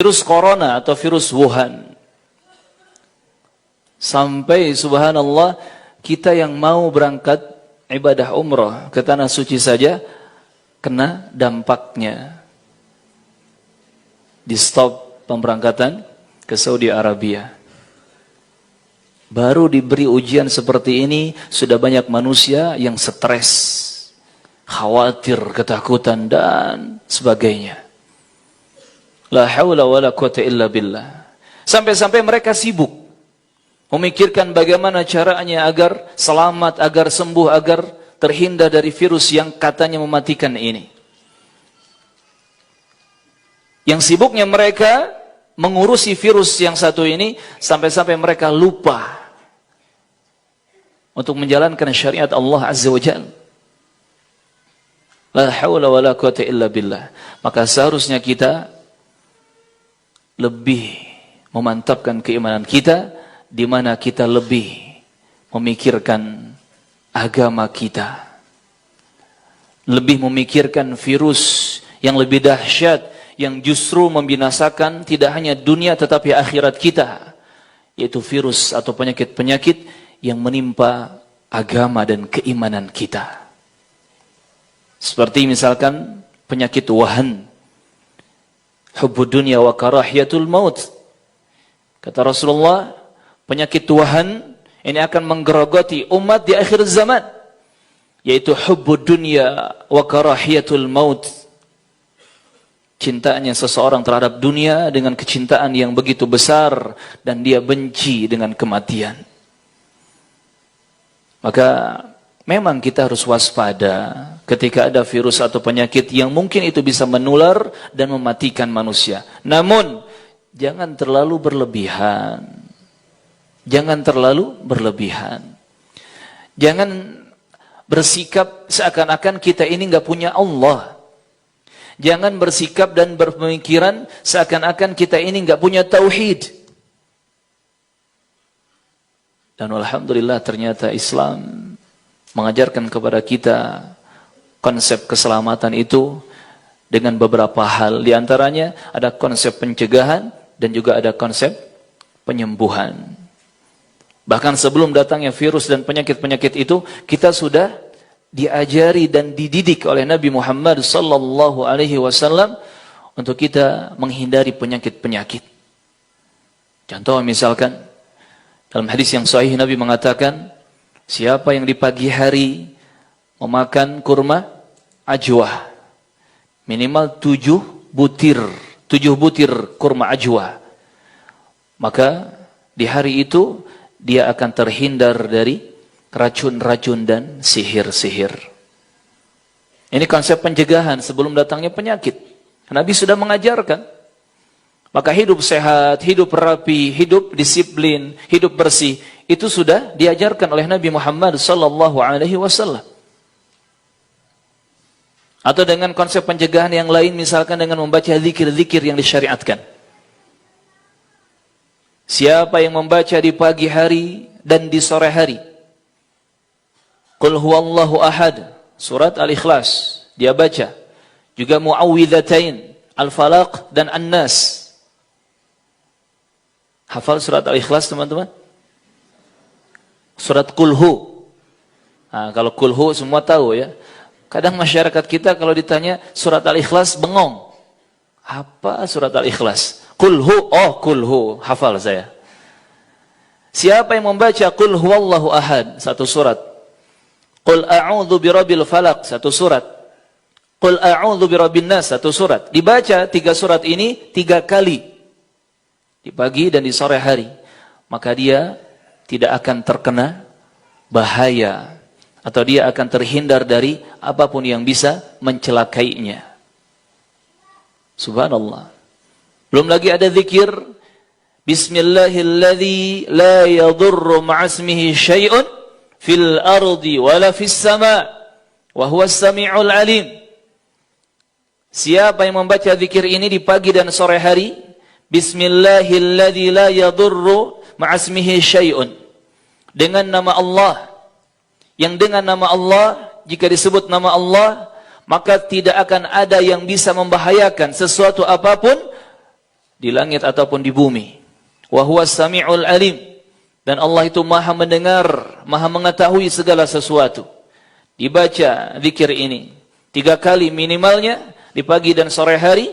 virus corona atau virus Wuhan. Sampai subhanallah kita yang mau berangkat ibadah umrah ke tanah suci saja kena dampaknya. Di stop pemberangkatan ke Saudi Arabia. Baru diberi ujian seperti ini sudah banyak manusia yang stres, khawatir, ketakutan dan sebagainya. La haula wala quwata illa billah. Sampai-sampai mereka sibuk memikirkan bagaimana caranya agar selamat, agar sembuh, agar terhindar dari virus yang katanya mematikan ini. Yang sibuknya mereka mengurusi virus yang satu ini sampai-sampai mereka lupa untuk menjalankan syariat Allah Azza wa Jalla. La haula wala quwata illa billah. Maka seharusnya kita lebih memantapkan keimanan kita, di mana kita lebih memikirkan agama kita, lebih memikirkan virus yang lebih dahsyat, yang justru membinasakan tidak hanya dunia tetapi akhirat kita, yaitu virus atau penyakit-penyakit yang menimpa agama dan keimanan kita. Seperti misalkan penyakit wahan, hubbud dunya wa karahiyatul maut. Kata Rasulullah, penyakit wahan ini akan menggerogoti umat di akhir zaman, yaitu hubbud dunya wa karahiyatul maut. Cintanya seseorang terhadap dunia dengan kecintaan yang begitu besar dan dia benci dengan kematian. Maka memang kita harus waspada ketika ada virus atau penyakit yang mungkin itu bisa menular dan mematikan manusia. Namun jangan terlalu berlebihan. Jangan terlalu berlebihan. Jangan bersikap seakan-akan kita ini nggak punya Allah. Jangan bersikap dan berpemikiran seakan-akan kita ini nggak punya tauhid. Dan alhamdulillah ternyata Islam mengajarkan kepada kita konsep keselamatan itu dengan beberapa hal. Di antaranya ada konsep pencegahan dan juga ada konsep penyembuhan. Bahkan sebelum datangnya virus dan penyakit-penyakit itu, kita sudah diajari dan dididik oleh Nabi Muhammad sallallahu alaihi wasallam untuk kita menghindari penyakit-penyakit. Contoh misalkan dalam hadis yang sahih Nabi mengatakan, siapa yang di pagi hari memakan kurma ajwah minimal 7 butir kurma ajwah, maka di hari itu dia akan terhindar dari racun-racun dan sihir-sihir. Ini konsep pencegahan sebelum datangnya penyakit. Nabi sudah mengajarkan. Maka hidup sehat, hidup rapi, hidup disiplin, hidup bersih, itu sudah diajarkan oleh Nabi Muhammad sallallahu alaihi wasallam. Atau dengan konsep pencegahan yang lain, misalkan dengan membaca zikir-zikir yang disyariatkan. Siapa yang membaca di pagi hari dan di sore hari, Qul huwallahu ahad, surat Al-Ikhlas, dia baca. Juga Mu'awwidhatain, Al-Falaq dan An-Nas. Hafal surat Al-Ikhlas teman-teman? Surat Qul Hu. Nah, kalau Qul Hu semua tahu ya. Kadang masyarakat kita kalau ditanya surat Al-Ikhlas bengong. Apa surat Al-Ikhlas? Qul Hu, oh Qul Hu, hafal saya. Siapa yang membaca Qul huwallahu ahad, satu surat. Qul a'udzu birabbil falaq, satu surat. Qul a'udzu birabbin nas, satu surat. Dibaca 3 surat ini 3 kali. Di pagi dan di sore hari. Maka dia tidak akan terkena bahaya. Atau dia akan terhindar dari apapun yang bisa mencelakainya. Subhanallah. Belum lagi ada zikir. Bismillahilladzi la yadurru ma'asmihi syai'un fil ardi wala fis sama' wa huwas sami'ul alim. Siapa yang membaca zikir ini di pagi dan sore hari, Bismillahilladzi la yadurru ma'asmihi syai'un, dengan nama Allah, yang dengan nama Allah, jika disebut nama Allah, maka tidak akan ada yang bisa membahayakan sesuatu apapun di langit ataupun di bumi. Wa huwas sami'ul alim. Dan Allah itu maha mendengar, maha mengetahui segala sesuatu. Dibaca zikir ini 3 kali minimalnya di pagi dan sore hari,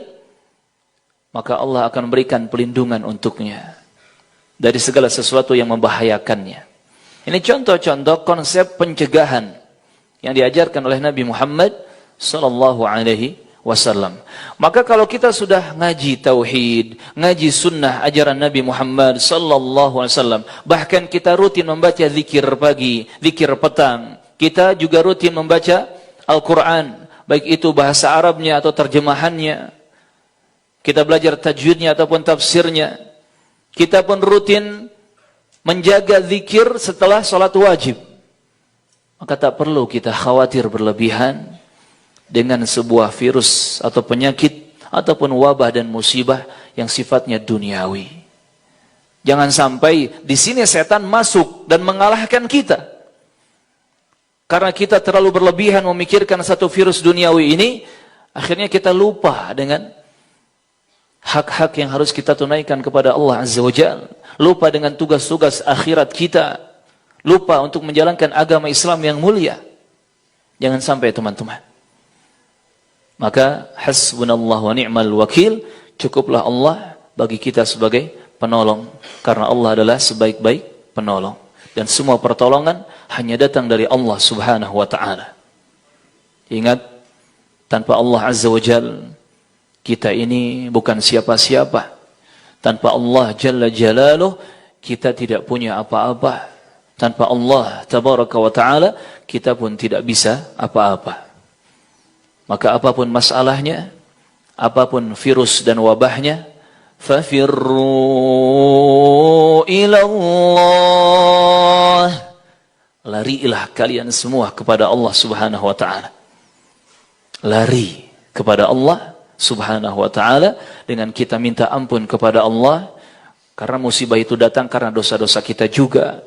maka Allah akan berikan pelindungan untuknya dari segala sesuatu yang membahayakannya. Ini contoh-contoh konsep pencegahan yang diajarkan oleh Nabi Muhammad sallallahu alaihi wasallam. Maka kalau kita sudah ngaji tauhid, ngaji sunnah ajaran Nabi Muhammad sallallahu alaihi wasallam, bahkan kita rutin membaca zikir pagi, zikir petang, kita juga rutin membaca Al-Quran, baik itu bahasa Arabnya atau terjemahannya, kita belajar tajwidnya ataupun tafsirnya, kita pun rutin menjaga zikir setelah salat wajib, maka tak perlu kita khawatir berlebihan dengan sebuah virus atau penyakit ataupun wabah dan musibah yang sifatnya duniawi. Jangan sampai di sini setan masuk dan mengalahkan kita. Karena kita terlalu berlebihan memikirkan satu virus duniawi ini, akhirnya kita lupa dengan hak-hak yang harus kita tunaikan kepada Allah Azza wa Jalla. Lupa dengan tugas-tugas akhirat kita. Lupa untuk menjalankan agama Islam yang mulia. Jangan sampai teman-teman. Maka hasbunallah wa ni'mal wakil, cukuplah Allah bagi kita sebagai penolong, karena Allah adalah sebaik-baik penolong, dan semua pertolongan hanya datang dari Allah Subhanahu wa taala. Ingat, tanpa Allah Azza wa Jalla kita ini bukan siapa-siapa. Tanpa Allah Jalla Jalaluh kita tidak punya apa-apa. Tanpa Allah Tabaraka wa taala kita pun tidak bisa apa-apa. Maka apapun masalahnya, apapun virus dan wabahnya, fafirru ilallah. Larilah kalian semua kepada Allah Subhanahu wa taala. Lari kepada Allah Subhanahu wa taala dengan kita minta ampun kepada Allah, karena musibah itu datang karena dosa-dosa kita juga.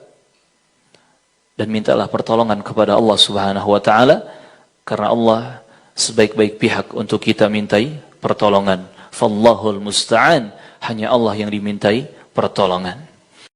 Dan mintalah pertolongan kepada Allah Subhanahu wa taala, karena Allah sebaik-baik pihak untuk kita mintai pertolongan. Fallahul musta'an, hanya Allah yang dimintai pertolongan.